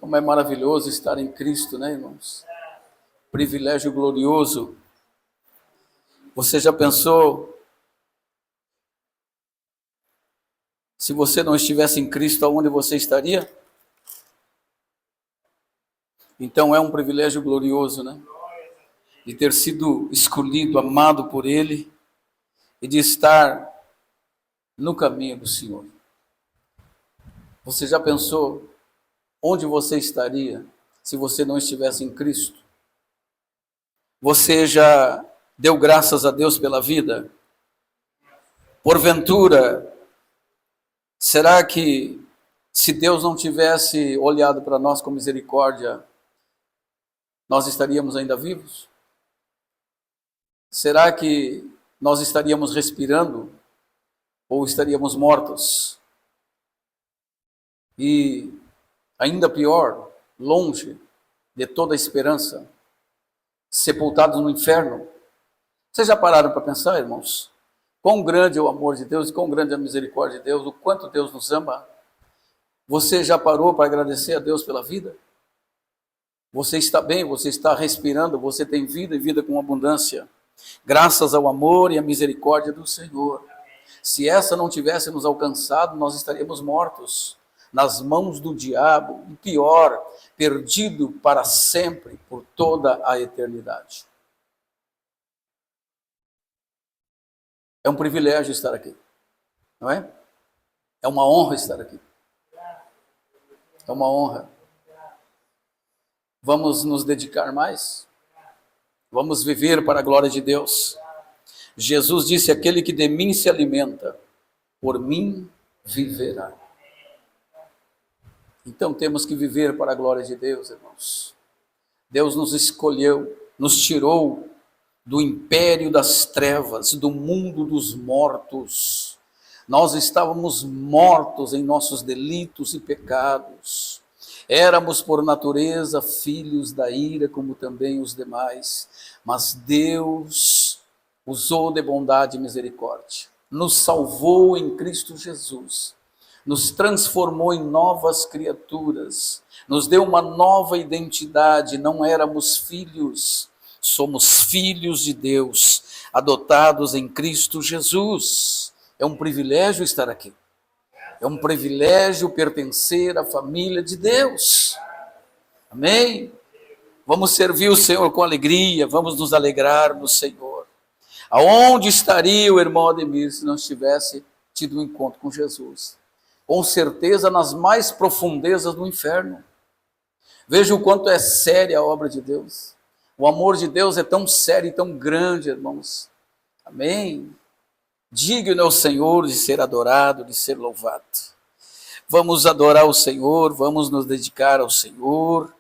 Como é maravilhoso estar em Cristo, né, irmãos? Privilégio glorioso. Você já pensou, se você não estivesse em Cristo, aonde você estaria? Então é um privilégio glorioso, né? De ter sido escolhido, amado por Ele e de estar no caminho do Senhor. Você já pensou onde você estaria se você não estivesse em Cristo? Você já deu graças a Deus pela vida? Porventura, será que se Deus não tivesse olhado para nós com misericórdia, nós estaríamos ainda vivos? Será que nós estaríamos respirando ou estaríamos mortos? E ainda pior, longe de toda a esperança, sepultados no inferno. Vocês já pararam para pensar, irmãos? Quão grande é o amor de Deus, quão grande é a misericórdia de Deus, o quanto Deus nos ama. Você já parou para agradecer a Deus pela vida? Você está bem, você está respirando, você tem vida e vida com abundância, graças ao amor e à misericórdia do Senhor. Se essa não tivesse nos alcançado, nós estaríamos mortos nas mãos do diabo, e pior, perdido para sempre, por toda a eternidade. É um privilégio estar aqui, não é? É uma honra estar aqui. É uma honra. Vamos nos dedicar mais? Vamos viver para a glória de Deus. Jesus disse: aquele que de mim se alimenta, por mim viverá. Então temos que viver para a glória de Deus, irmãos. Deus nos escolheu, nos tirou do império das trevas, do mundo dos mortos. Nós estávamos mortos em nossos delitos e pecados. Éramos por natureza filhos da ira, como também os demais. Mas Deus usou de bondade e misericórdia. Nos salvou em Cristo Jesus. Nos transformou em novas criaturas. Nos deu uma nova identidade. Não éramos filhos. Somos filhos de Deus, adotados em Cristo Jesus. É um privilégio estar aqui. É um privilégio pertencer à família de Deus. Amém? Vamos servir o Senhor com alegria, vamos nos alegrar no Senhor. Aonde estaria o irmão Ademir se não tivesse tido um encontro com Jesus? Com certeza nas mais profundezas do inferno. Veja o quanto é séria a obra de Deus. O amor de Deus é tão sério e tão grande, irmãos. Amém? Digno é o Senhor de ser adorado, de ser louvado. Vamos adorar o Senhor, vamos nos dedicar ao Senhor,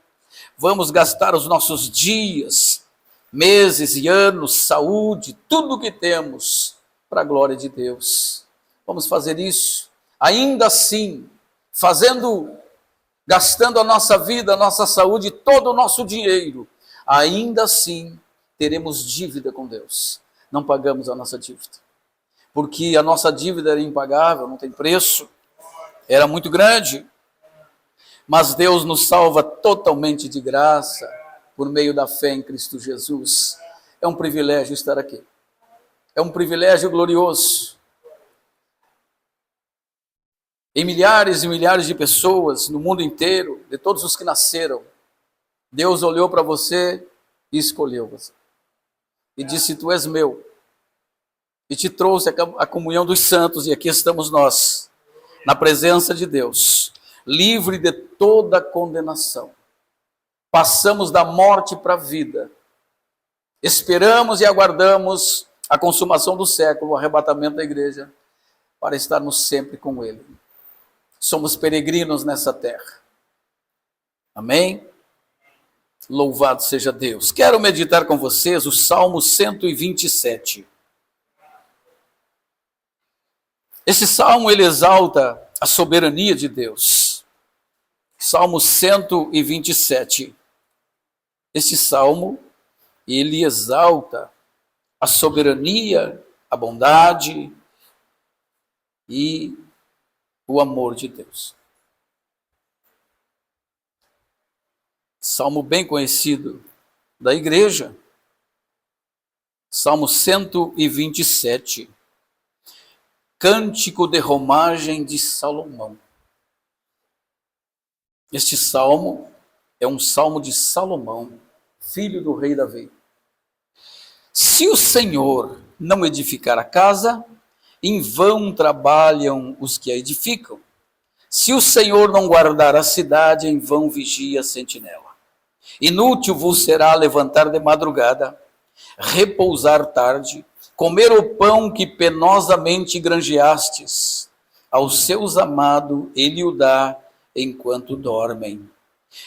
vamos gastar os nossos dias, meses e anos, saúde, tudo o que temos para a glória de Deus. Vamos fazer isso, ainda assim, gastando a nossa vida, a nossa saúde, todo o nosso dinheiro, ainda assim teremos dívida com Deus. Não pagamos a nossa dívida, porque a nossa dívida era impagável, não tem preço, era muito grande, mas Deus nos salva totalmente de graça, por meio da fé em Cristo Jesus. É um privilégio estar aqui, é um privilégio glorioso. Em milhares e milhares de pessoas no mundo inteiro, de todos os que nasceram, Deus olhou para você e escolheu você. E disse: tu és meu. E te trouxe a comunhão dos santos, e aqui estamos nós, na presença de Deus, livre de toda condenação. Passamos da morte para a vida. Esperamos e aguardamos a consumação do século, o arrebatamento da igreja, para estarmos sempre com Ele. Somos peregrinos nessa terra. Amém? Louvado seja Deus. Quero meditar com vocês o Salmo 127. Esse salmo, ele exalta a soberania de Deus. Salmo 127. Esse salmo, ele exalta a soberania, a bondade e o amor de Deus. salmo bem conhecido da igreja, Salmo 127, Cântico de Romagem de Salomão. Este salmo é um salmo de Salomão, filho do rei Davi. Se o Senhor não edificar a casa, em vão trabalham os que a edificam. Se o Senhor não guardar a cidade, em vão vigia a sentinela. Inútil vos será levantar de madrugada, repousar tarde, comer o pão que penosamente granjeastes. Aos seus amados ele o dá enquanto dormem.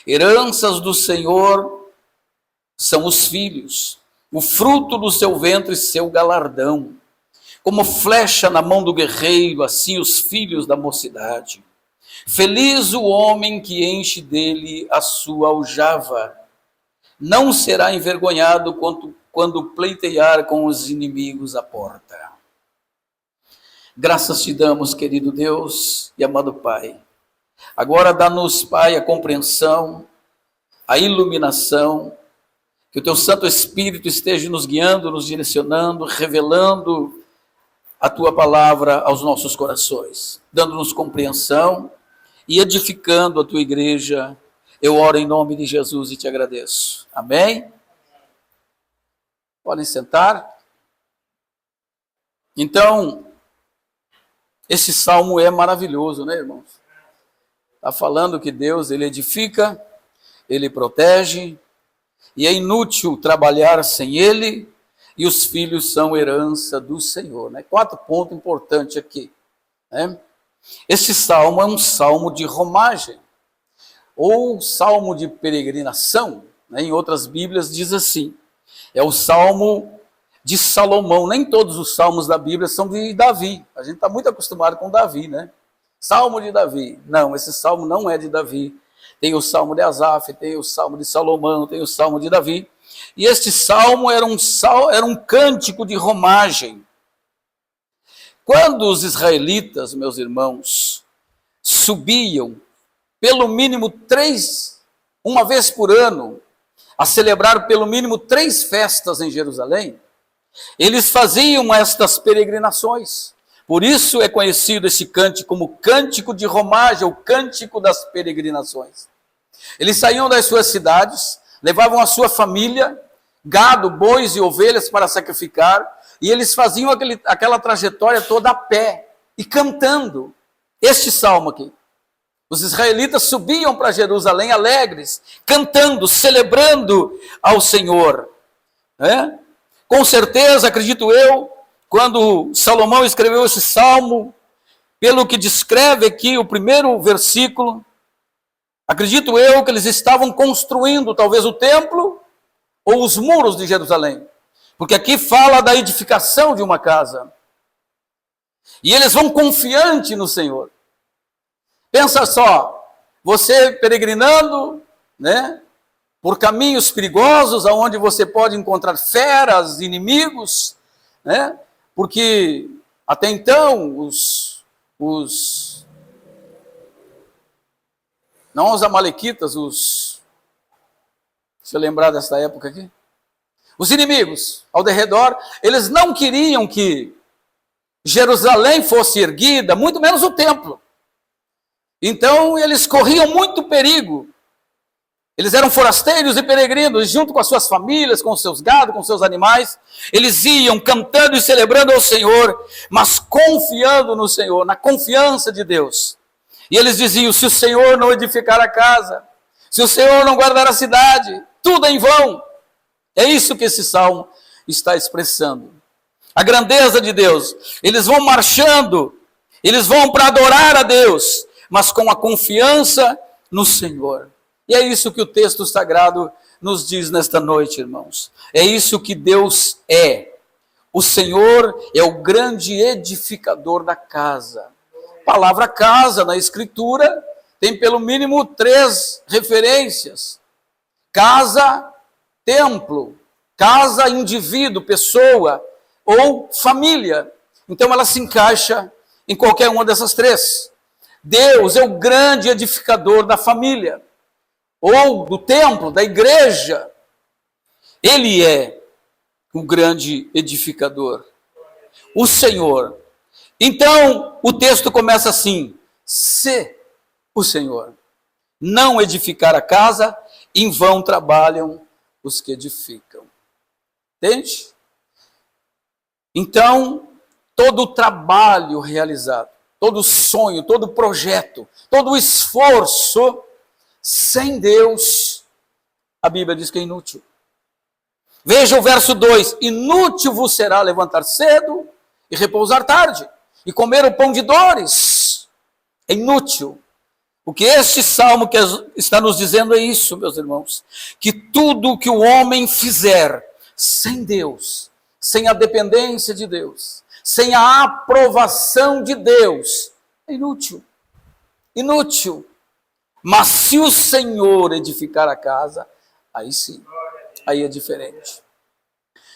Heranças do Senhor são os filhos, o fruto do seu ventre, seu galardão. Como flecha na mão do guerreiro, assim os filhos da mocidade. Feliz o homem que enche dele a sua aljava. Não será envergonhado quando pleitear com os inimigos à porta. Graças te damos, querido Deus e amado Pai. Agora dá-nos, Pai, a compreensão, a iluminação, que o teu Santo Espírito esteja nos guiando, nos direcionando, revelando a tua palavra aos nossos corações, dando-nos compreensão e edificando a tua igreja. Eu oro em nome de Jesus e te agradeço. Amém? Podem sentar. Então, esse salmo é maravilhoso, né, irmãos? Está falando que Deus, ele edifica, ele protege, e é inútil trabalhar sem ele, e os filhos são herança do Senhor. Né? 4 pontos importantes aqui. Né? Esse salmo é um salmo de romagem, ou salmo de peregrinação. Né? Em outras Bíblias diz assim, é o salmo de Salomão. Nem todos os salmos da Bíblia são de Davi. A gente está muito acostumado com Davi, né? Salmo de Davi. Não, esse salmo não é de Davi. Tem o salmo de Asaf, tem o salmo de Salomão, tem o salmo de Davi. E este salmo era um cântico de romagem. Quando os israelitas, meus irmãos, subiam pelo mínimo uma vez por ano, a celebrar pelo mínimo 3 festas em Jerusalém, eles faziam estas peregrinações. Por isso é conhecido esse cântico como cântico de romagem, o cântico das peregrinações. Eles saíam das suas cidades, levavam a sua família, gado, bois e ovelhas para sacrificar, e eles faziam aquela trajetória toda a pé e cantando este salmo aqui. Os israelitas subiam para Jerusalém alegres, cantando, celebrando ao Senhor. Né? Com certeza, acredito eu, quando Salomão escreveu esse salmo, pelo que descreve aqui o primeiro versículo, acredito eu que eles estavam construindo talvez o templo ou os muros de Jerusalém. Porque aqui fala da edificação de uma casa. E eles vão confiante no Senhor. Pensa só, você peregrinando, né, por caminhos perigosos, aonde você pode encontrar feras, inimigos, né, porque até então não os amalequitas, deixa eu lembrar dessa época aqui, os inimigos ao redor, eles não queriam que Jerusalém fosse erguida, muito menos o templo. Então eles corriam muito perigo. Eles eram forasteiros e peregrinos, junto com as suas famílias, com os seus gados, com os seus animais. Eles iam cantando e celebrando ao Senhor, mas confiando no Senhor, na confiança de Deus. E eles diziam, se o Senhor não edificar a casa, se o Senhor não guardar a cidade, tudo é em vão. É isso que esse salmo está expressando. A grandeza de Deus. Eles vão marchando, eles vão para adorar a Deus, mas com a confiança no Senhor. E é isso que o texto sagrado nos diz nesta noite, irmãos. É isso que Deus é. O Senhor é o grande edificador da casa. A palavra casa na Escritura tem pelo mínimo 3 referências. Casa, templo. Casa, indivíduo, pessoa ou família. Então ela se encaixa em qualquer uma dessas 3. Deus é o grande edificador da família. ou do templo, da igreja. Ele é o grande edificador, o Senhor. Então, o texto começa assim: se o Senhor não edificar a casa, em vão trabalham os que edificam. Entende? Então, todo o trabalho realizado, todo o sonho, todo o projeto, todo o esforço, sem Deus, a Bíblia diz que é inútil. Veja o verso 2: inútil vos será levantar cedo e repousar tarde, e comer o pão de dores. É inútil. O que este salmo está nos dizendo é isso, meus irmãos, que tudo o que o homem fizer sem Deus, sem a dependência de Deus, sem a aprovação de Deus, é inútil. Inútil. Mas se o Senhor edificar a casa, aí sim, aí é diferente.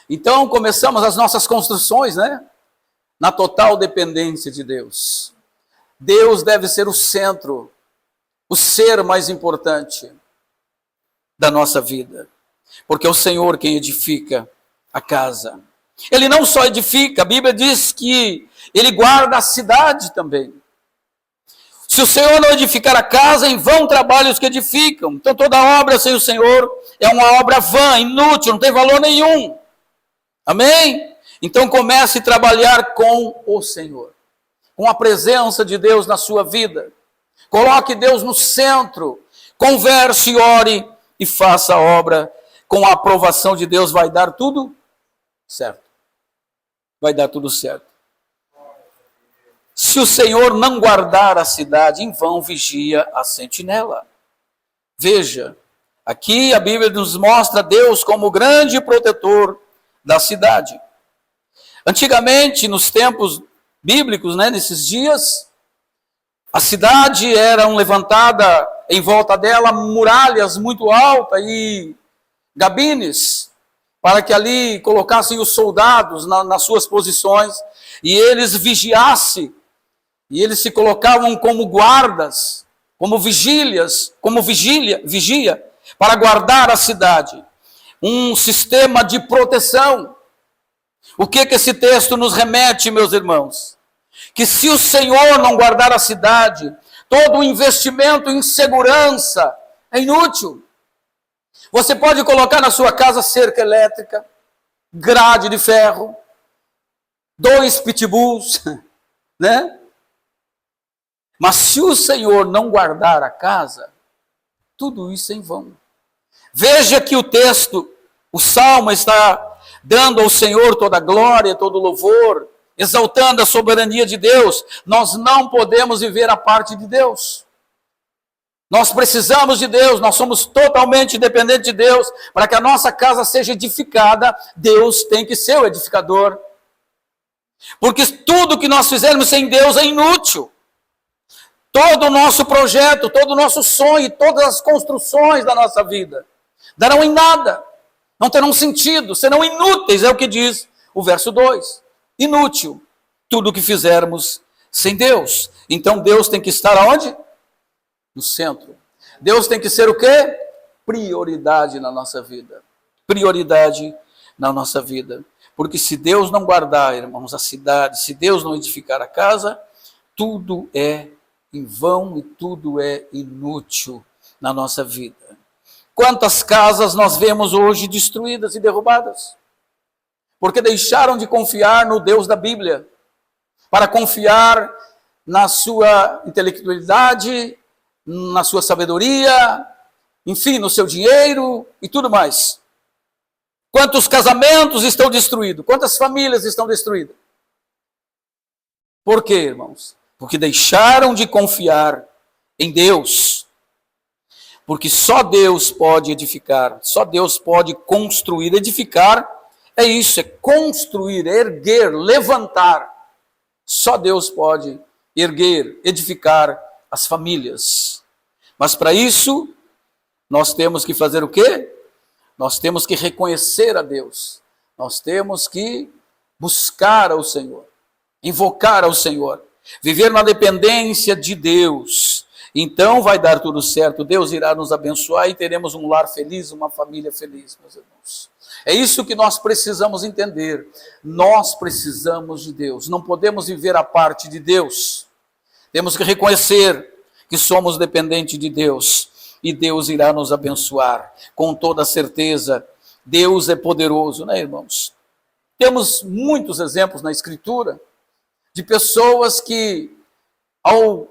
Então começamos as nossas construções, né? Na total dependência de Deus. Deus deve ser o centro, o ser mais importante da nossa vida. Porque é o Senhor quem edifica a casa. Ele não só edifica, a Bíblia diz que Ele guarda a cidade também. Se o Senhor não edificar a casa, em vão trabalham os que edificam. Então toda obra sem o Senhor é uma obra vã, inútil, não tem valor nenhum. Amém? Então comece a trabalhar com o Senhor, com a presença de Deus na sua vida. Coloque Deus no centro, converse, ore e faça a obra. Com a aprovação de Deus vai dar tudo certo. Vai dar tudo certo. Se o Senhor não guardar a cidade, em vão vigia a sentinela. Veja, aqui a Bíblia nos mostra Deus como o grande protetor da cidade. Antigamente, nos tempos bíblicos, né, nesses dias, a cidade era levantada em volta dela muralhas muito altas e gabines, para que ali colocassem os soldados nas suas posições e eles vigiassem. E eles se colocavam como guardas, como vigílias, como vigia, para guardar a cidade. Um sistema de proteção. O que esse texto nos remete, meus irmãos? Que se o Senhor não guardar a cidade, todo o investimento em segurança é inútil. Você pode colocar na sua casa cerca elétrica, grade de ferro, 2 pitbulls, né? Mas se o Senhor não guardar a casa, tudo isso é em vão. Veja que o texto, o Salmo está dando ao Senhor toda a glória, todo o louvor, exaltando a soberania de Deus. Nós não podemos viver a parte de Deus. Nós precisamos de Deus, nós somos totalmente dependentes de Deus. Para que a nossa casa seja edificada, Deus tem que ser o edificador. Porque tudo que nós fizermos sem Deus é inútil. Todo o nosso projeto, todo o nosso sonho, todas as construções da nossa vida darão em nada, não terão sentido, serão inúteis, é o que diz o verso 2. Inútil, tudo o que fizermos sem Deus. Então Deus tem que estar aonde? No centro. Deus tem que ser o quê? Prioridade na nossa vida. Prioridade na nossa vida. Porque se Deus não guardar, irmãos, a cidade, se Deus não edificar a casa, tudo é em vão e tudo é inútil na nossa vida. Quantas casas nós vemos hoje destruídas e derrubadas? Porque deixaram de confiar no Deus da Bíblia, para confiar na sua intelectualidade, na sua sabedoria, enfim, no seu dinheiro e tudo mais. Quantos casamentos estão destruídos? Quantas famílias estão destruídas? Por quê, irmãos? Porque deixaram de confiar em Deus. Porque só Deus pode edificar, só Deus pode construir. Edificar é isso, é construir, erguer, levantar. Só Deus pode erguer, edificar as famílias. Mas para isso, nós temos que fazer o quê? Nós temos que reconhecer a Deus. Nós temos que buscar ao Senhor, invocar ao Senhor. Viver na dependência de Deus. Então vai dar tudo certo, Deus irá nos abençoar e teremos um lar feliz, uma família feliz, meus irmãos. É isso que nós precisamos entender. Nós precisamos de Deus, não podemos viver à parte de Deus. Temos que reconhecer que somos dependentes de Deus e Deus irá nos abençoar, com toda certeza. Deus é poderoso, né, irmãos? Temos muitos exemplos na Escritura de pessoas que, ao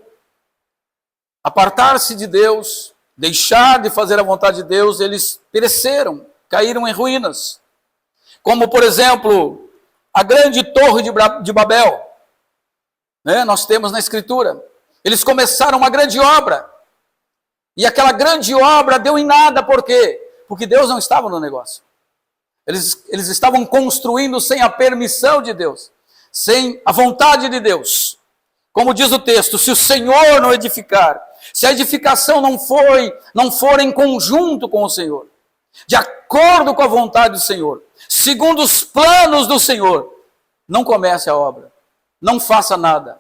apartar-se de Deus, deixar de fazer a vontade de Deus, eles pereceram, caíram em ruínas. Como, por exemplo, a grande torre de Babel, né? Nós temos na Escritura. Eles começaram uma grande obra, e aquela grande obra deu em nada. Por quê? Porque Deus não estava no negócio. Eles estavam construindo sem a permissão de Deus, sem a vontade de Deus. Como diz o texto, se o Senhor não edificar, se a edificação não for em conjunto com o Senhor, de acordo com a vontade do Senhor, segundo os planos do Senhor, não comece a obra, não faça nada.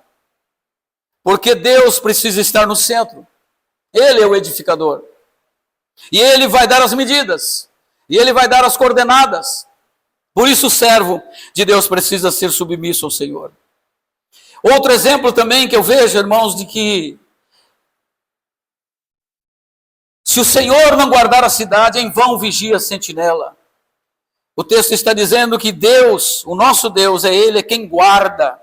Porque Deus precisa estar no centro. Ele é o edificador. E Ele vai dar as medidas. E Ele vai dar as coordenadas. Por isso o servo de Deus precisa ser submisso ao Senhor. Outro exemplo também que eu vejo, irmãos, de que se o Senhor não guardar a cidade, em vão vigia a sentinela. O texto está dizendo que Deus, o nosso Deus, Ele é quem guardar,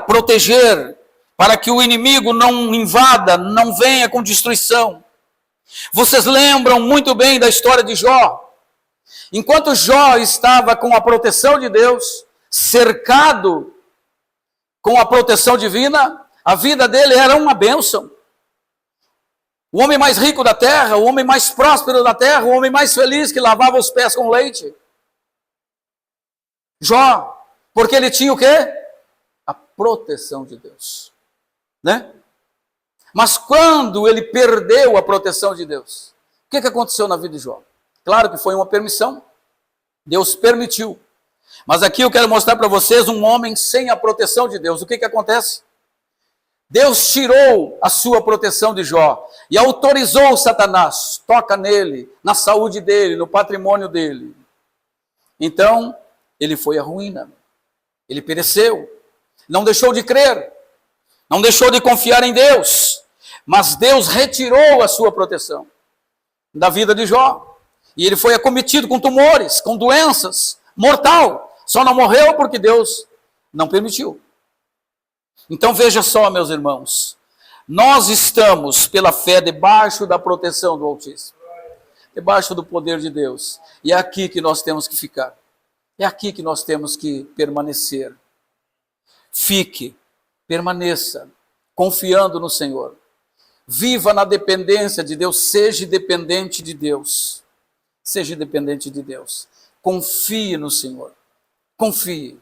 proteger, para que o inimigo não invada, não venha com destruição. Vocês lembram muito bem da história de Jó. Enquanto Jó estava com a proteção de Deus, cercado com a proteção divina, a vida dele era uma bênção. O homem mais rico da terra, o homem mais próspero da terra, o homem mais feliz que lavava os pés com leite. Jó, porque ele tinha o quê? A proteção de Deus. Né? Mas quando ele perdeu a proteção de Deus, o que aconteceu na vida de Jó? Claro que foi uma permissão, Deus permitiu. Mas aqui eu quero mostrar para vocês um homem sem a proteção de Deus. O que acontece? Deus tirou a sua proteção de Jó e autorizou Satanás, toca nele, na saúde dele, no patrimônio dele. Então, ele foi à ruína, ele pereceu, não deixou de crer, não deixou de confiar em Deus, mas Deus retirou a sua proteção da vida de Jó. E ele foi acometido com tumores, com doenças, mortal. Só não morreu porque Deus não permitiu. Então veja só, meus irmãos, nós estamos pela fé debaixo da proteção do Altíssimo, debaixo do poder de Deus. E é aqui que nós temos que ficar. É aqui que nós temos que permanecer. Fique, permaneça, confiando no Senhor. Viva na dependência de Deus, seja dependente de Deus. Seja dependente de Deus. Confie no Senhor. Confie.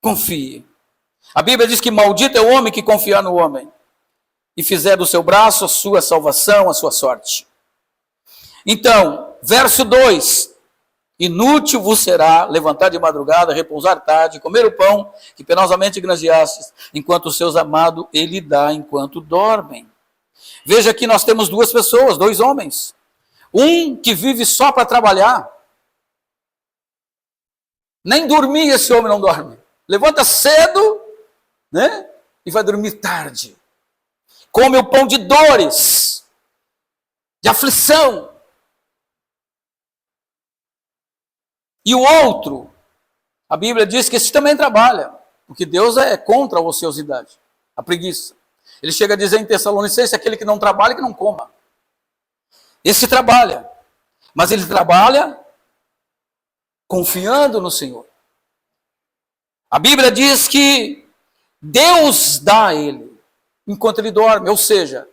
Confie. A Bíblia diz que maldito é o homem que confiar no homem e fizer do seu braço a sua salvação, a sua sorte. Então, verso 2. Inútil vos será levantar de madrugada, repousar tarde, comer o pão que penosamente granjeastes, enquanto os seus amados ele dá enquanto dormem. Veja que nós temos duas pessoas, dois homens. Um que vive só para trabalhar. Nem dormir esse homem não dorme. Levanta cedo, né? E vai dormir tarde. Come o pão de dores, de aflição. E o outro, a Bíblia diz que esse também trabalha, porque Deus é contra a ociosidade, a preguiça. Ele chega a dizer em Tessalonicenses, aquele que não trabalha, que não coma. Esse trabalha, mas ele trabalha confiando no Senhor. A Bíblia diz que Deus dá a ele enquanto ele dorme, ou seja,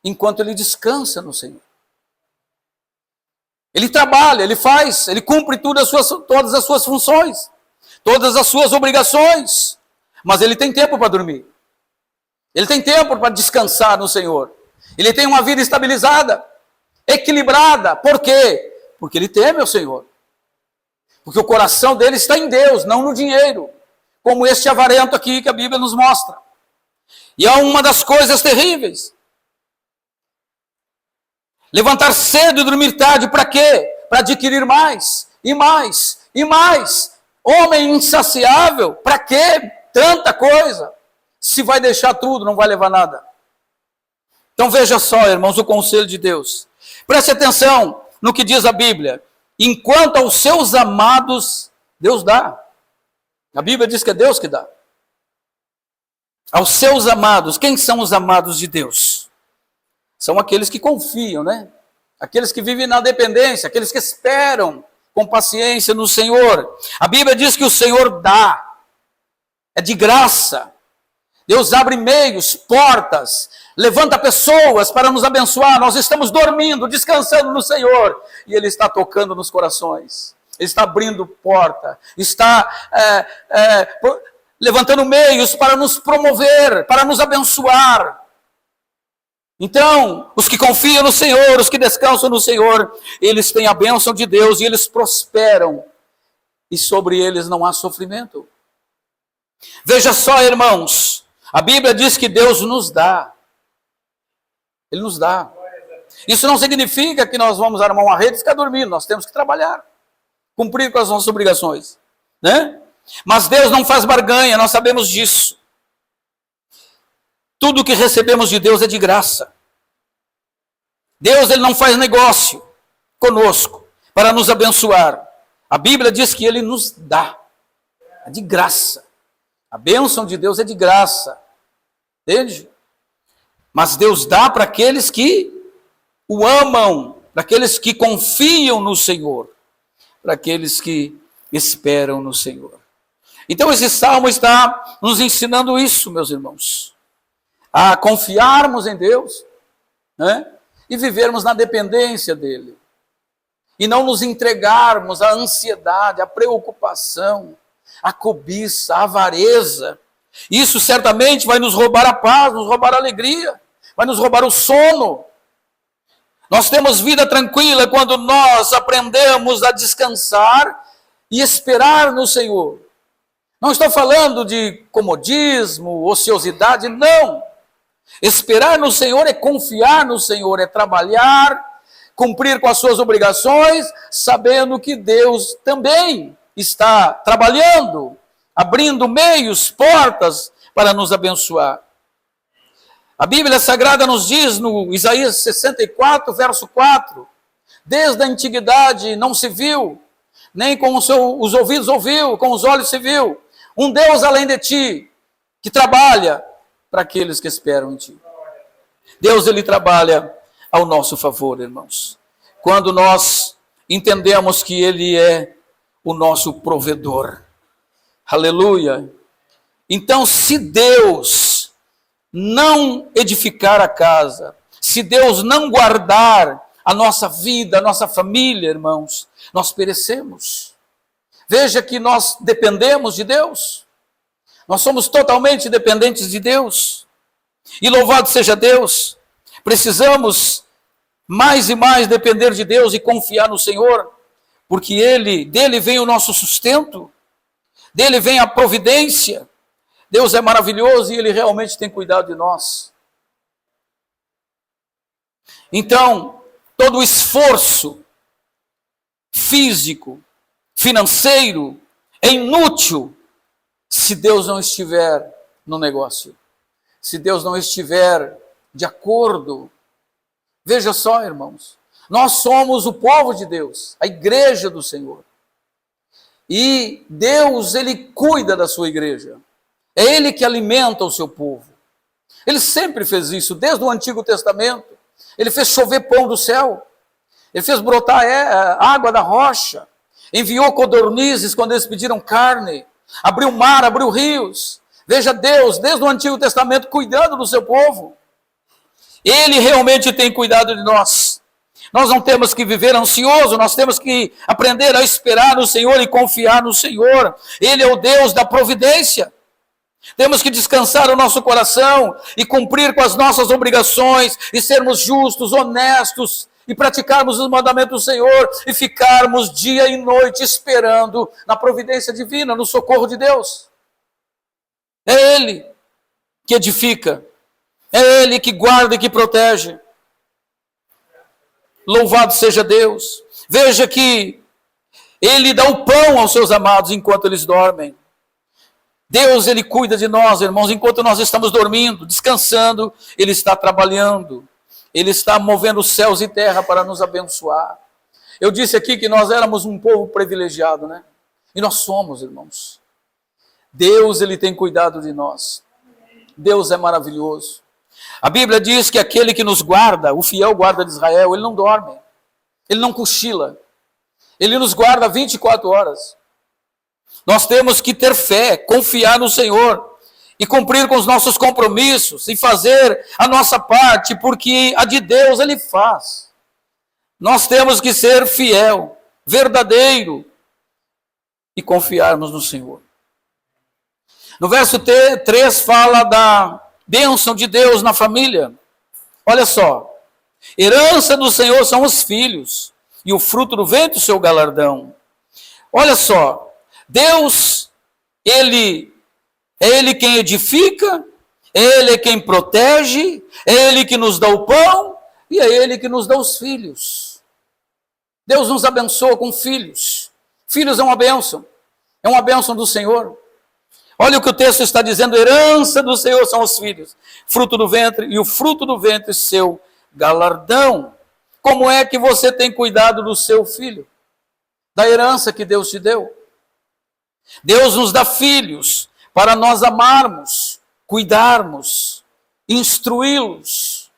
enquanto ele descansa no Senhor. Ele trabalha, ele faz, ele cumpre todas as suas funções, todas as suas obrigações, mas ele tem tempo para dormir. Ele tem tempo para descansar no Senhor. Ele tem uma vida estabilizada, equilibrada. Por quê? Porque ele teme ao Senhor. Porque o coração dele está em Deus, não no dinheiro. Como este avarento aqui que a Bíblia nos mostra. E é uma das coisas terríveis. Levantar cedo e dormir tarde para quê? Para adquirir mais, e mais, e mais. Homem insaciável, para quê? Tanta coisa. Se vai deixar tudo, não vai levar nada. Então veja só, irmãos, o conselho de Deus. Preste atenção no que diz a Bíblia. Enquanto aos seus amados, Deus dá. A Bíblia diz que é Deus que dá. Aos seus amados, quem são os amados de Deus? São aqueles que confiam, né? Aqueles que vivem na dependência, aqueles que esperam com paciência no Senhor. A Bíblia diz que o Senhor dá. É de graça. Deus abre meios, portas, levanta pessoas para nos abençoar. Nós estamos dormindo, descansando no Senhor. E Ele está tocando nos corações. Ele está abrindo porta. Está levantando meios para nos promover, para nos abençoar. Então, os que confiam no Senhor, os que descansam no Senhor, eles têm a bênção de Deus e eles prosperam. E sobre eles não há sofrimento. Veja só, irmãos. A Bíblia diz que Deus nos dá. Ele nos dá. Isso não significa que nós vamos armar uma rede e ficar dormindo. Nós temos que trabalhar. Cumprir com as nossas obrigações. Né? Mas Deus não faz barganha, nós sabemos disso. Tudo que recebemos de Deus é de graça. Deus ele não faz negócio conosco para nos abençoar. A Bíblia diz que Ele nos dá. É de graça. A bênção de Deus é de graça. Entende? Mas Deus dá para aqueles que o amam, para aqueles que confiam no Senhor, para aqueles que esperam no Senhor. Então esse salmo está nos ensinando isso, meus irmãos. A confiarmos em Deus, né? E vivermos na dependência dEle. E não nos entregarmos à ansiedade, à preocupação, à cobiça, à avareza. Isso certamente vai nos roubar a paz, nos roubar a alegria, vai nos roubar o sono. Nós temos vida tranquila quando nós aprendemos a descansar e esperar no Senhor. Não estou falando de comodismo, ociosidade, não. Esperar no Senhor é confiar no Senhor, é trabalhar, cumprir com as suas obrigações, sabendo que Deus também está trabalhando, abrindo meios, portas para nos abençoar. A Bíblia Sagrada nos diz no Isaías 64, verso 4, desde a antiguidade não se viu, nem com os ouvidos ouviu, com os olhos se viu, um Deus além de ti, que trabalha para aqueles que esperam em ti. Deus, Ele trabalha ao nosso favor, irmãos. Quando nós entendemos que Ele é o nosso provedor. Aleluia. Então, se Deus não edificar a casa, se Deus não guardar a nossa vida, a nossa família, irmãos, nós perecemos. Veja que nós dependemos de Deus. Nós somos totalmente dependentes de Deus. E louvado seja Deus. Precisamos mais e mais depender de Deus e confiar no Senhor, porque dele vem o nosso sustento, dele vem a providência. Deus é maravilhoso e Ele realmente tem cuidado de nós. Então, todo o esforço físico, financeiro, é inútil se Deus não estiver no negócio. Se Deus não estiver de acordo. Veja só, irmãos, nós somos o povo de Deus, a igreja do Senhor. E Deus, Ele cuida da sua igreja. É Ele que alimenta o seu povo. Ele sempre fez isso, desde o Antigo Testamento. Ele fez chover pão do céu. Ele fez brotar água da rocha. Enviou codornizes quando eles pediram carne. Abriu mar, abriu rios. Veja Deus, desde o Antigo Testamento, cuidando do seu povo. Ele realmente tem cuidado de nós. Nós não temos que viver ansioso, nós temos que aprender a esperar no Senhor e confiar no Senhor. Ele é o Deus da providência. Temos que descansar o nosso coração e cumprir com as nossas obrigações e sermos justos, honestos e praticarmos os mandamentos do Senhor e ficarmos dia e noite esperando na providência divina, no socorro de Deus. É Ele que edifica, é Ele que guarda e que protege. Louvado seja Deus. Veja que Ele dá o pão aos seus amados enquanto eles dormem. Deus, Ele cuida de nós, irmãos, enquanto nós estamos dormindo, descansando, Ele está trabalhando. Ele está movendo céus e terra para nos abençoar. Eu disse aqui que nós éramos um povo privilegiado, né? E nós somos, irmãos. Deus, Ele tem cuidado de nós. Deus é maravilhoso. A Bíblia diz que aquele que nos guarda, o fiel guarda de Israel, ele não dorme, ele não cochila. Ele nos guarda 24 horas. Nós temos que ter fé, confiar no Senhor e cumprir com os nossos compromissos e fazer a nossa parte, porque a de Deus Ele faz. Nós temos que ser fiel, verdadeiro e confiarmos no Senhor. No verso 3 fala da bênção de Deus na família. Olha só, herança do Senhor são os filhos, e o fruto do ventre o seu galardão. Olha só, Deus, é Ele quem edifica, é Ele quem protege, é Ele que nos dá o pão, e é Ele que nos dá os filhos. Deus nos abençoa com filhos. Filhos é uma bênção do Senhor. Olha o que o texto está dizendo, herança do Senhor são os filhos, fruto do ventre, e o fruto do ventre seu galardão. Como é que você tem cuidado do seu filho? Da herança que Deus te deu. Deus nos dá filhos para nós amarmos, cuidarmos, instruí-los.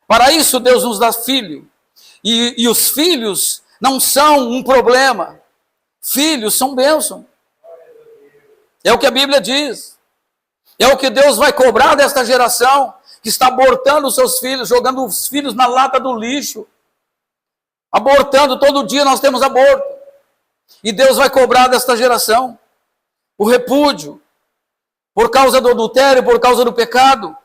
Para isso Deus nos dá filho. E os filhos não são um problema. Filhos são bênção. É o que a Bíblia diz. É o que Deus vai cobrar desta geração que está abortando os seus filhos, jogando os filhos na lata do lixo. Abortando, todo dia nós temos aborto. E Deus vai cobrar desta geração o repúdio por causa do adultério, por causa do pecado.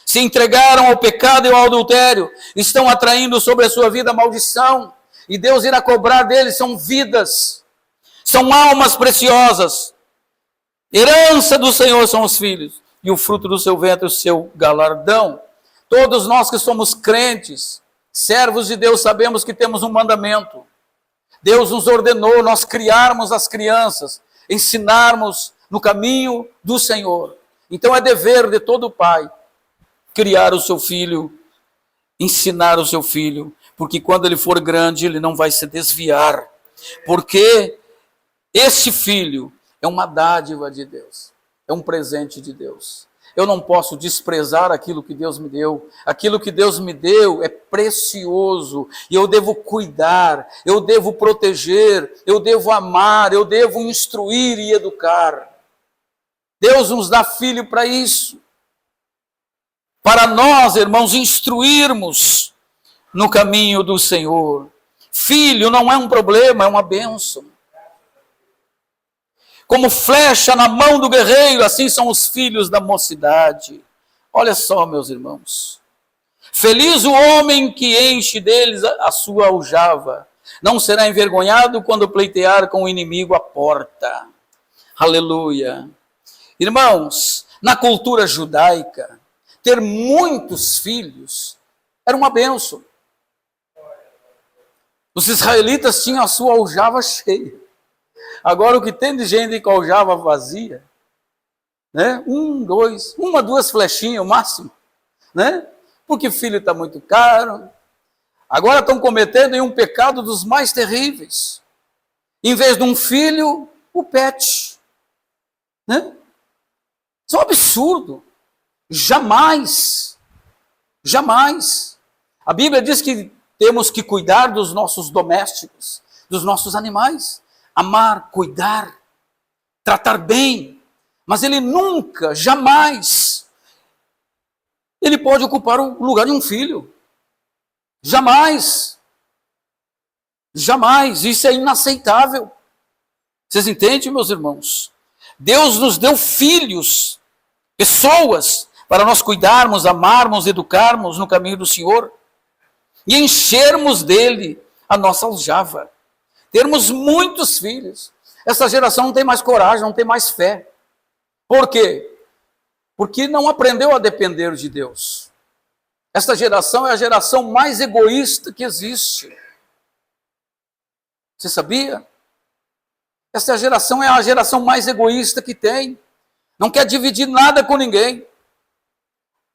Se entregaram ao pecado e ao adultério, estão atraindo sobre a sua vida maldição. E Deus irá cobrar deles, são vidas, são almas preciosas. Herança do Senhor são os filhos, e o fruto do seu ventre, o seu galardão. Todos nós que somos crentes, servos de Deus, sabemos que temos um mandamento. Deus nos ordenou nós criarmos as crianças, ensinarmos no caminho do Senhor. Então é dever de todo pai criar o seu filho, ensinar o seu filho, porque quando ele for grande, ele não vai se desviar. Porque este filho é uma dádiva de Deus, é um presente de Deus. Eu não posso desprezar aquilo que Deus me deu. Aquilo que Deus me deu é precioso e eu devo cuidar, eu devo proteger, eu devo amar, eu devo instruir e educar. Deus nos dá filho para isso. Para nós, irmãos, instruirmos no caminho do Senhor. Filho não é um problema, é uma bênção. Como flecha na mão do guerreiro, assim são os filhos da mocidade. Olha só, meus irmãos. Feliz o homem que enche deles a sua aljava. Não será envergonhado quando pleitear com o inimigo à porta. Aleluia. Irmãos, na cultura judaica, ter muitos filhos era uma bênção. Os israelitas tinham a sua aljava cheia. Agora o que tem de gente com aljava vazia, né? Uma, duas flechinhas o máximo, né? Porque filho está muito caro. Agora estão cometendo um pecado dos mais terríveis. Em vez de um filho, o pet, né? Isso é um absurdo. Jamais. A Bíblia diz que temos que cuidar dos nossos domésticos, dos nossos animais. Amar, cuidar, tratar bem, mas ele nunca, jamais, ele pode ocupar o lugar de um filho. Jamais, isso é inaceitável. Vocês entendem, meus irmãos? Deus nos deu filhos, pessoas, para nós cuidarmos, amarmos, educarmos no caminho do Senhor e enchermos dele a nossa aljava. Termos muitos filhos. Essa geração não tem mais coragem, não tem mais fé. Por quê? Porque não aprendeu a depender de Deus. Esta geração é a geração mais egoísta que existe. Você sabia? Esta geração é a geração mais egoísta que tem. Não quer dividir nada com ninguém.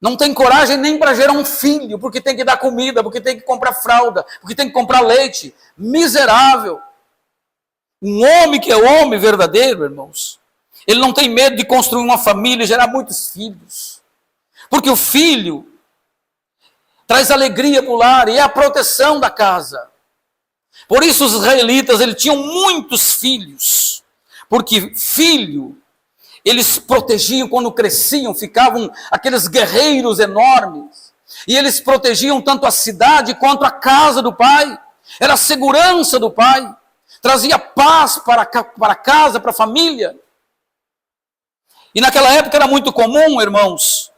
Não tem coragem nem para gerar um filho, porque tem que dar comida, porque tem que comprar fralda, porque tem que comprar leite. Miserável. Um homem que é homem verdadeiro, irmãos, ele não tem medo de construir uma família e gerar muitos filhos. Porque o filho traz alegria para o lar e é a proteção da casa. Por isso os israelitas, eles tinham muitos filhos. Porque filho, eles protegiam quando cresciam, ficavam aqueles guerreiros enormes. E eles protegiam tanto a cidade quanto a casa do pai. Era a segurança do pai. Trazia paz para a casa, para a família. E naquela época era muito comum, irmãos,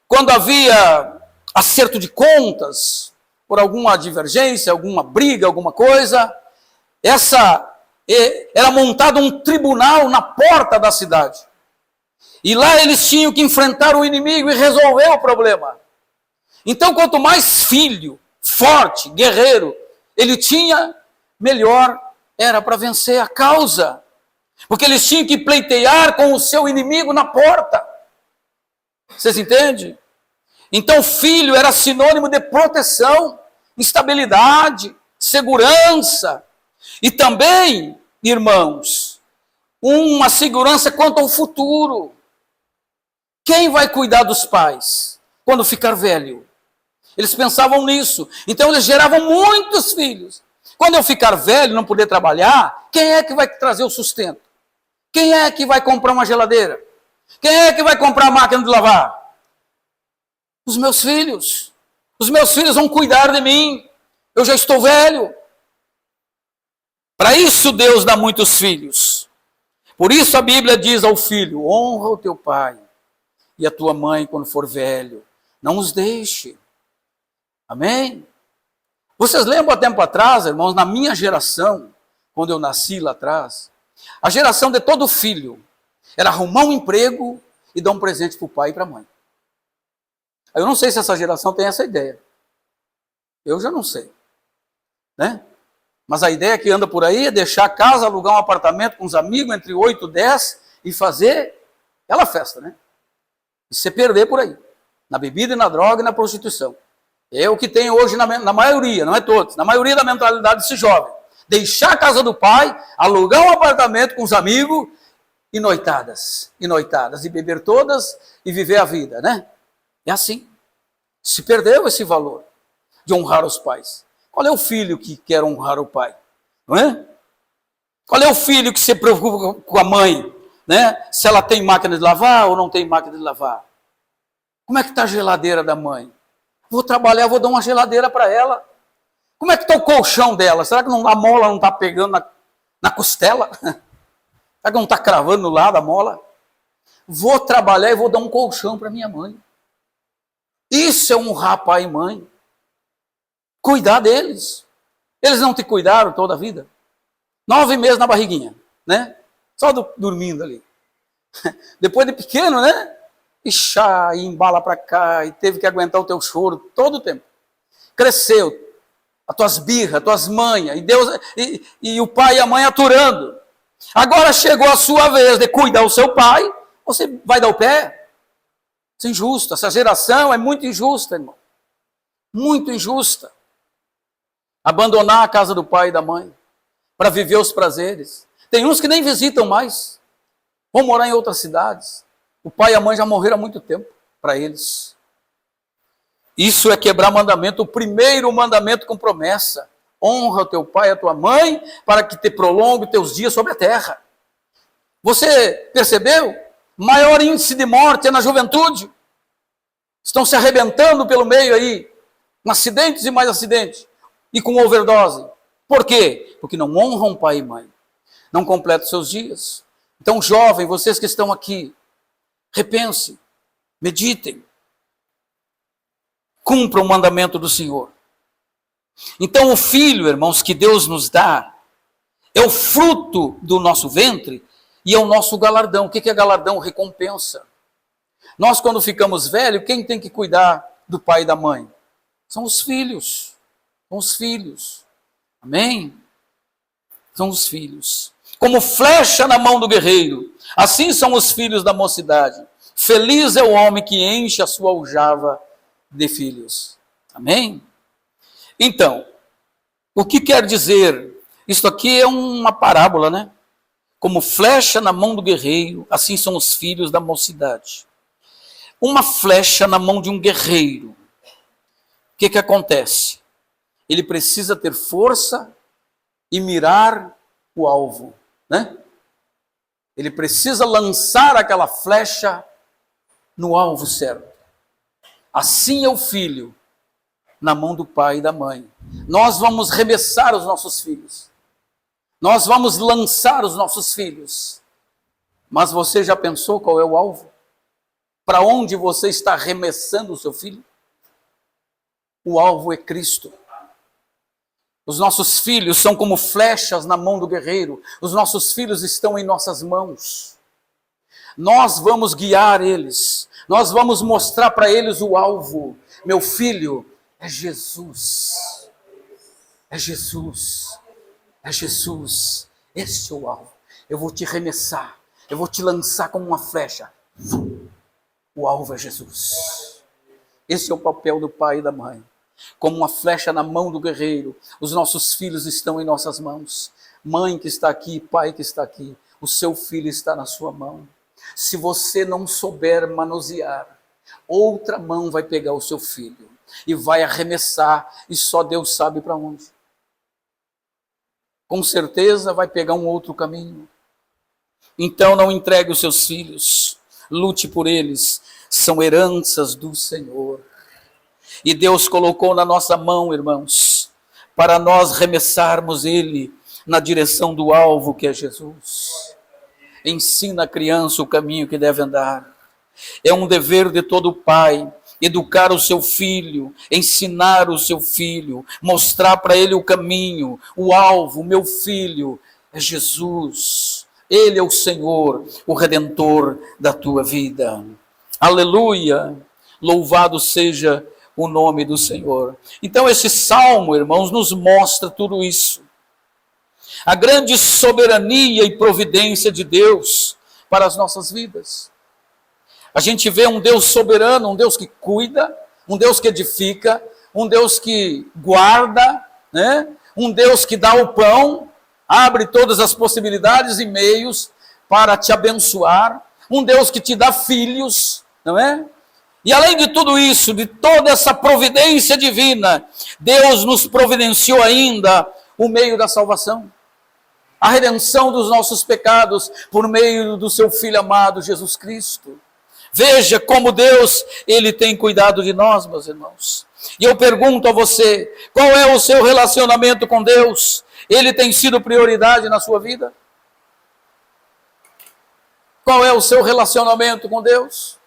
quando havia acerto de contas, por alguma divergência, alguma briga, alguma coisa, era montado um tribunal na porta da cidade. E lá eles tinham que enfrentar o inimigo e resolver o problema. Então, quanto mais filho, forte, guerreiro, ele tinha, melhor era para vencer a causa. Porque eles tinham que pleitear com o seu inimigo na porta. Vocês entendem? Então, filho era sinônimo de proteção, estabilidade, segurança. E também, irmãos, uma segurança quanto ao futuro. Quem vai cuidar dos pais quando ficar velho? Eles pensavam nisso. Então, eles geravam muitos filhos. Quando eu ficar velho e não poder trabalhar, quem é que vai trazer o sustento? Quem é que vai comprar uma geladeira? Quem é que vai comprar a máquina de lavar? Os meus filhos. Os meus filhos vão cuidar de mim. Eu já estou velho. Para isso Deus dá muitos filhos. Por isso a Bíblia diz ao filho: honra o teu pai e a tua mãe quando for velho. Não os deixe. Amém? Vocês lembram há tempo atrás, irmãos, na minha geração, quando eu nasci lá atrás, a geração de todo filho era arrumar um emprego e dar um presente para o pai e para a mãe. Eu não sei se essa geração tem essa ideia. Eu já não sei. Né? Mas a ideia que anda por aí é deixar a casa, alugar um apartamento com os amigos, entre 8 e 10, e fazer aquela festa, né? E se perder por aí. Na bebida, na droga e na prostituição. É o que tem hoje na maioria, não é todos, na maioria da mentalidade desse jovem. Deixar a casa do pai, alugar um apartamento com os amigos e noitadas, e beber todas e viver a vida, né? É assim. Se perdeu esse valor de honrar os pais. Qual é o filho que quer honrar o pai? Não é? Qual é o filho que se preocupa com a mãe? Né? Se ela tem máquina de lavar ou não tem máquina de lavar? Como é que está a geladeira da mãe? Vou trabalhar, vou dar uma geladeira para ela. Como é que está o colchão dela? Será que a mola não está pegando na costela? Será que não está cravando no lado a mola? Vou trabalhar e vou dar um colchão para minha mãe. Isso é honrar pai e mãe. Cuidar deles. Eles não te cuidaram toda a vida? 9 meses na barriguinha, né? Só dormindo ali. Depois de pequeno, né? E chá, e embala para cá, e teve que aguentar o teu choro todo o tempo. Cresceu, as tuas birras, as tuas manhas, e Deus e o pai e a mãe aturando. Agora chegou a sua vez de cuidar do seu pai, você vai dar o pé? Isso é injusto. Essa geração é muito injusta, irmão. Muito injusta. Abandonar a casa do pai e da mãe para viver os prazeres. Tem uns que nem visitam mais. Vão morar em outras cidades. O pai e a mãe já morreram há muito tempo para eles. Isso é quebrar mandamento, o primeiro mandamento com promessa. Honra o teu pai e a tua mãe para que te prolongue os teus dias sobre a terra. Você percebeu? Maior índice de morte é na juventude. Estão se arrebentando pelo meio aí, com acidentes e mais acidentes, e com overdose. Por quê? Porque não honram pai e mãe. Não completam seus dias. Então, jovem, vocês que estão aqui, repense, meditem, cumpram o mandamento do Senhor. Então o filho, irmãos, que Deus nos dá, é o fruto do nosso ventre e é o nosso galardão. O que é galardão? Recompensa. Nós, quando ficamos velhos, quem tem que cuidar do pai e da mãe? São os filhos. São os filhos. Amém? São os filhos. Como flecha na mão do guerreiro, assim são os filhos da mocidade. Feliz é o homem que enche a sua aljava de filhos. Amém? Então, o que quer dizer? Isto aqui é uma parábola, né? Como flecha na mão do guerreiro, assim são os filhos da mocidade. Uma flecha na mão de um guerreiro. O que acontece? Ele precisa ter força e mirar o alvo, né? Ele precisa lançar aquela flecha no alvo certo. Assim é o filho na mão do pai e da mãe. Nós vamos remessar os nossos filhos. Nós vamos lançar os nossos filhos. Mas você já pensou qual é o alvo? Para onde você está arremessando o seu filho? O alvo é Cristo. Os nossos filhos são como flechas na mão do guerreiro. Os nossos filhos estão em nossas mãos. Nós vamos guiar eles. Nós vamos mostrar para eles o alvo. Meu filho, é Jesus. É Jesus. É Jesus. Este é o alvo. Eu vou te arremessar. Eu vou te lançar como uma flecha. O alvo é Jesus. Esse é o papel do pai e da mãe. Como uma flecha na mão do guerreiro, os nossos filhos estão em nossas mãos. Mãe que está aqui, pai que está aqui, o seu filho está na sua mão. Se você não souber manusear, outra mão vai pegar o seu filho e vai arremessar, e só Deus sabe para onde. Com certeza vai pegar um outro caminho. Então não entregue os seus filhos, lute por eles, são heranças do Senhor. E Deus colocou na nossa mão, irmãos, para nós remessarmos ele na direção do alvo que é Jesus. Ensina a criança o caminho que deve andar. É um dever de todo pai educar o seu filho, ensinar o seu filho, mostrar para ele o caminho, o alvo. Meu filho é Jesus. Ele é o Senhor, o Redentor da tua vida. Aleluia! Louvado seja o nome do Senhor. Então esse salmo, irmãos, nos mostra tudo isso. A grande soberania e providência de Deus para as nossas vidas. A gente vê um Deus soberano, um Deus que cuida, um Deus que edifica, um Deus que guarda, né? Um Deus que dá o pão, abre todas as possibilidades e meios para te abençoar, um Deus que te dá filhos, não é? E além de tudo isso, de toda essa providência divina, Deus nos providenciou ainda o meio da salvação. A redenção dos nossos pecados por meio do seu Filho amado, Jesus Cristo. Veja como Deus, Ele tem cuidado de nós, meus irmãos. E eu pergunto a você, qual é o seu relacionamento com Deus? Ele tem sido prioridade na sua vida? Qual é o seu relacionamento com Deus?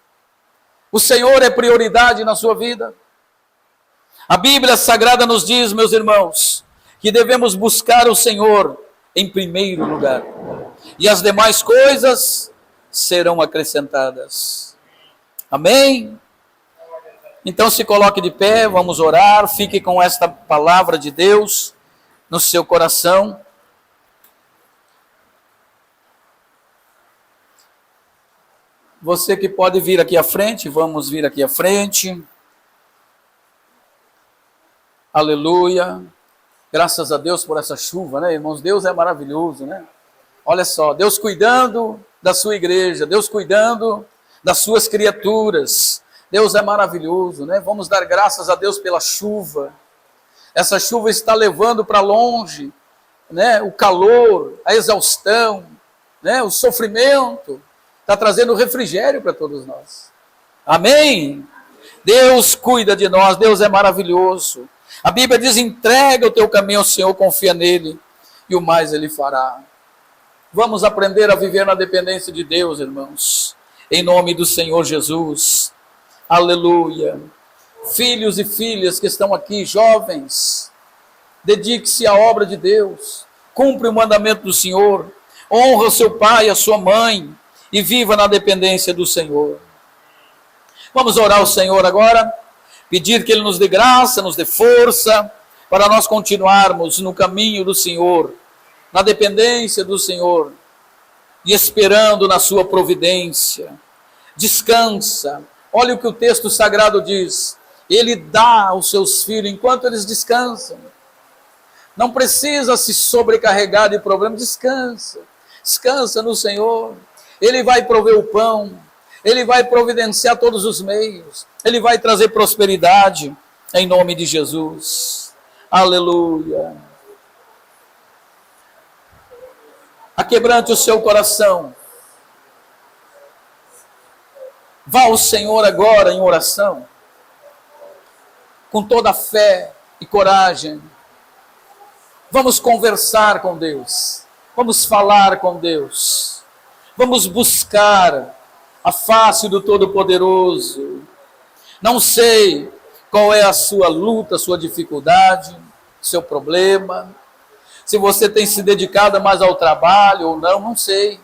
O Senhor é prioridade na sua vida? A Bíblia Sagrada nos diz, meus irmãos, que devemos buscar o Senhor em primeiro lugar. E as demais coisas serão acrescentadas. Amém? Então se coloque de pé, vamos orar, fique com esta palavra de Deus no seu coração. Você que pode vir aqui à frente, vamos vir aqui à frente. Aleluia. Graças a Deus por essa chuva, né, irmãos? Deus é maravilhoso, né? Olha só, Deus cuidando da sua igreja, Deus cuidando das suas criaturas. Deus é maravilhoso, né? Vamos dar graças a Deus pela chuva. Essa chuva está levando para longe, né, o calor, a exaustão, né, o sofrimento. Está trazendo refrigério para todos nós. Amém? Deus cuida de nós, Deus é maravilhoso. A Bíblia diz, entrega o teu caminho ao Senhor, confia nele, e o mais ele fará. Vamos aprender a viver na dependência de Deus, irmãos. Em nome do Senhor Jesus. Aleluia. Filhos e filhas que estão aqui, jovens, dedique-se à obra de Deus. Cumpre o mandamento do Senhor. Honra o seu pai e a sua mãe. E viva na dependência do Senhor. Vamos orar ao Senhor agora, pedir que Ele nos dê graça, nos dê força, para nós continuarmos no caminho do Senhor, na dependência do Senhor, e esperando na sua providência. Descansa. Olha o que o texto sagrado diz. Ele dá aos seus filhos enquanto eles descansam. Não precisa se sobrecarregar de problemas. Descansa. Descansa no Senhor. Ele vai prover o pão. Ele vai providenciar todos os meios. Ele vai trazer prosperidade em nome de Jesus. Aleluia. Aquebrante o seu coração. Vá ao Senhor agora em oração, com toda a fé e coragem. Vamos conversar com Deus, vamos falar com Deus, vamos buscar a face do Todo-Poderoso. Não sei qual é a sua luta, a sua dificuldade, seu problema, se você tem se dedicado mais ao trabalho ou não, não sei.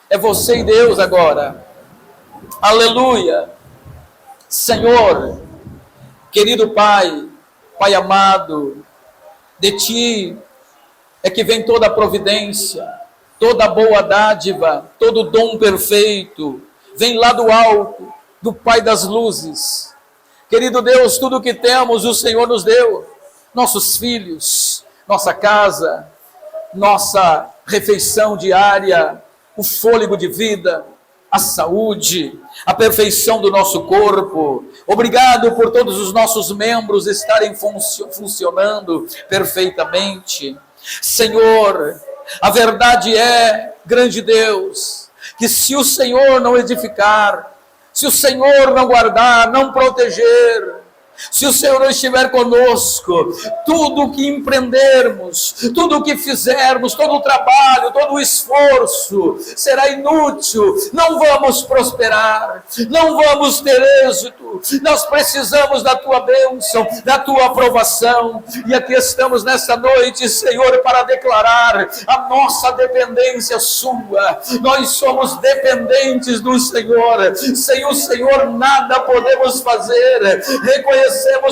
É você e Deus agora. Aleluia. Senhor, querido Pai, Pai amado, de Ti é que vem toda a providência, toda a boa dádiva, todo o dom perfeito, vem lá do alto, do Pai das luzes. Querido Deus, tudo o que temos o Senhor nos deu, nossos filhos, nossa casa, nossa refeição diária, o fôlego de vida, a saúde, a perfeição do nosso corpo. Obrigado por todos os nossos membros estarem funcionando perfeitamente. Senhor, a verdade é, grande Deus, que se o Senhor não edificar, se o Senhor não guardar, não proteger, se o Senhor não estiver conosco, tudo o que empreendermos, tudo o que fizermos, todo o trabalho, todo o esforço será inútil, não vamos prosperar, não vamos ter êxito. Nós precisamos da Tua bênção, da Tua aprovação, e aqui estamos nessa noite, Senhor, para declarar a nossa dependência Sua. Nós somos dependentes do Senhor, sem o Senhor nada podemos fazer. Reconhecemos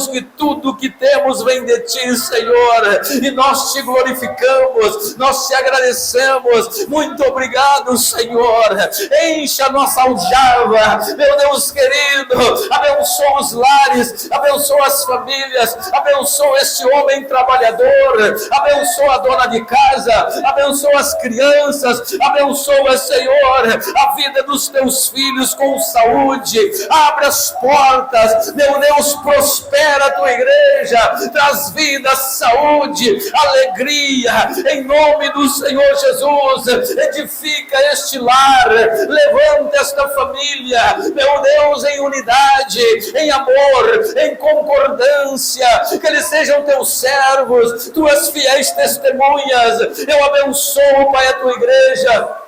que tudo que temos vem de Ti, Senhor, e nós Te glorificamos, nós Te agradecemos. Muito obrigado, Senhor. Encha a nossa aljava, meu Deus querido, abençoa os lares, abençoa as famílias, abençoa este homem trabalhador, abençoa a dona de casa, abençoa as crianças, abençoa, Senhor, a vida dos Teus filhos com saúde. Abre as portas, meu Deus, prospera a Tua igreja, traz vida, saúde, alegria, em nome do Senhor Jesus. Edifica este lar, levanta esta família, meu Deus, em unidade, em amor, em concordância, que eles sejam Teus servos, Tuas fiéis testemunhas. Eu abençoo, Pai, a Tua igreja.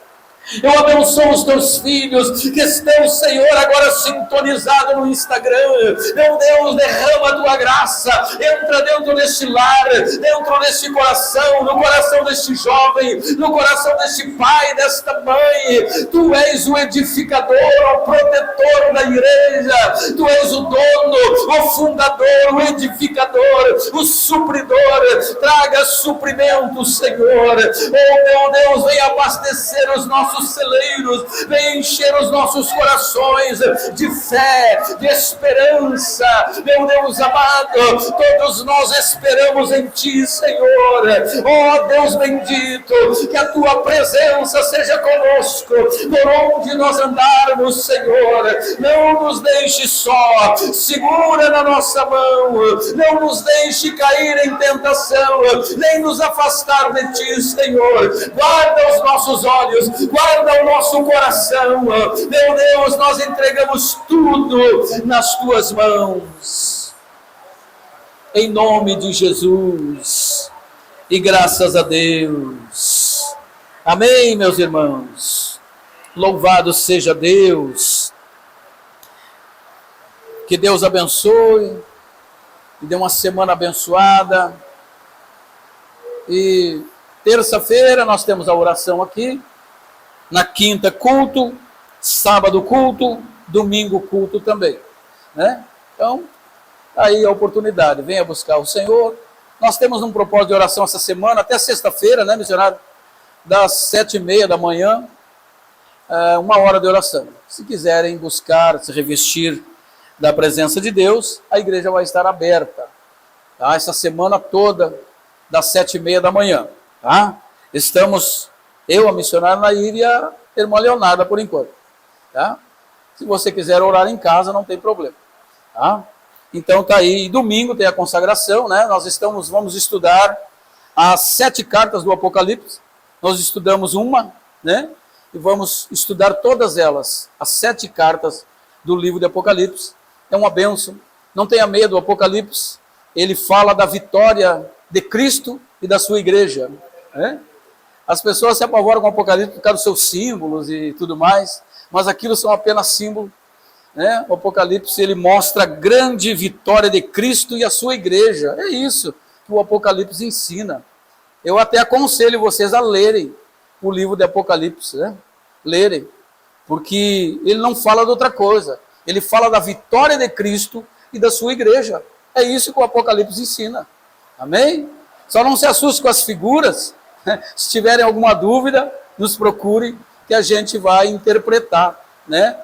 Eu abençoo os Teus filhos que estão, Senhor, agora sintonizados no Instagram. Meu Deus, derrama a Tua graça, entra dentro deste lar, dentro deste coração, no coração deste jovem, no coração deste pai, desta mãe. Tu és o edificador, o protetor da igreja. Tu és o dono, o fundador, o edificador, o supridor. Traga suprimento, Senhor. Oh, meu Deus, vem abastecer os nossos celeiros, vem encher os nossos corações de fé, de esperança. Meu Deus amado, todos nós esperamos em Ti, Senhor. Oh Deus bendito, que a Tua presença seja conosco por onde nós andarmos, Senhor. Não nos deixe só, segura na nossa mão, não nos deixe cair em tentação, nem nos afastar de Ti, Senhor. Guarda os nossos olhos, guarda o nosso coração. Meu Deus, nós entregamos tudo nas Tuas mãos, em nome de Jesus, e graças a Deus. Amém, meus irmãos. Louvado seja Deus. Que Deus abençoe e dê uma semana abençoada. E terça-feira nós temos a oração aqui, na quinta culto, sábado culto, domingo culto também. né? Então, aí a oportunidade, venha buscar o Senhor. Nós temos um propósito de oração essa semana, até sexta-feira, né, missionário? Das 7h30 da manhã, 1 hora de oração. Se quiserem buscar, se revestir da presença de Deus, a igreja vai estar aberta, tá? Essa semana toda, das 7h30 da manhã, tá? Estamos, eu, a missionária Nair e a irmã Leonarda, por enquanto, tá? Se você quiser orar em casa, não tem problema, tá? Então tá aí, e domingo tem a consagração, né? Vamos estudar as 7 cartas do Apocalipse. Nós estudamos uma, né? E vamos estudar todas elas, as 7 cartas do livro de Apocalipse. É uma bênção. Não tenha medo, o Apocalipse, ele fala da vitória de Cristo e da sua igreja, né? As pessoas se apavoram com o Apocalipse por causa dos seus símbolos e tudo mais, mas aquilo são apenas símbolos, né? O Apocalipse, ele mostra a grande vitória de Cristo e a sua igreja. É isso que o Apocalipse ensina. Eu até aconselho vocês a lerem o livro de Apocalipse, né? Lerem, porque ele não fala de outra coisa. Ele fala da vitória de Cristo e da sua igreja. É isso que o Apocalipse ensina. Amém? Só não se assuste com as figuras. Se tiverem alguma dúvida, nos procure, que a gente vai interpretar, né?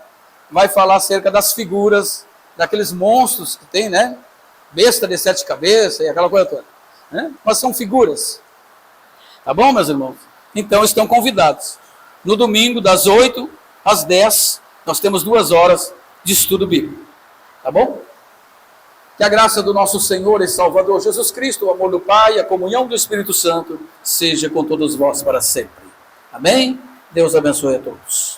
Vai falar acerca das figuras, daqueles monstros que tem, né? Besta de 7 cabeças e aquela coisa toda, né? Mas são figuras. Tá bom, meus irmãos? Então estão convidados. No domingo, das 8 às 10, nós temos 2 horas de estudo bíblico. Tá bom? Que a graça do nosso Senhor e Salvador Jesus Cristo, o amor do Pai, a comunhão do Espírito Santo, seja com todos vós para sempre. Amém? Deus abençoe a todos.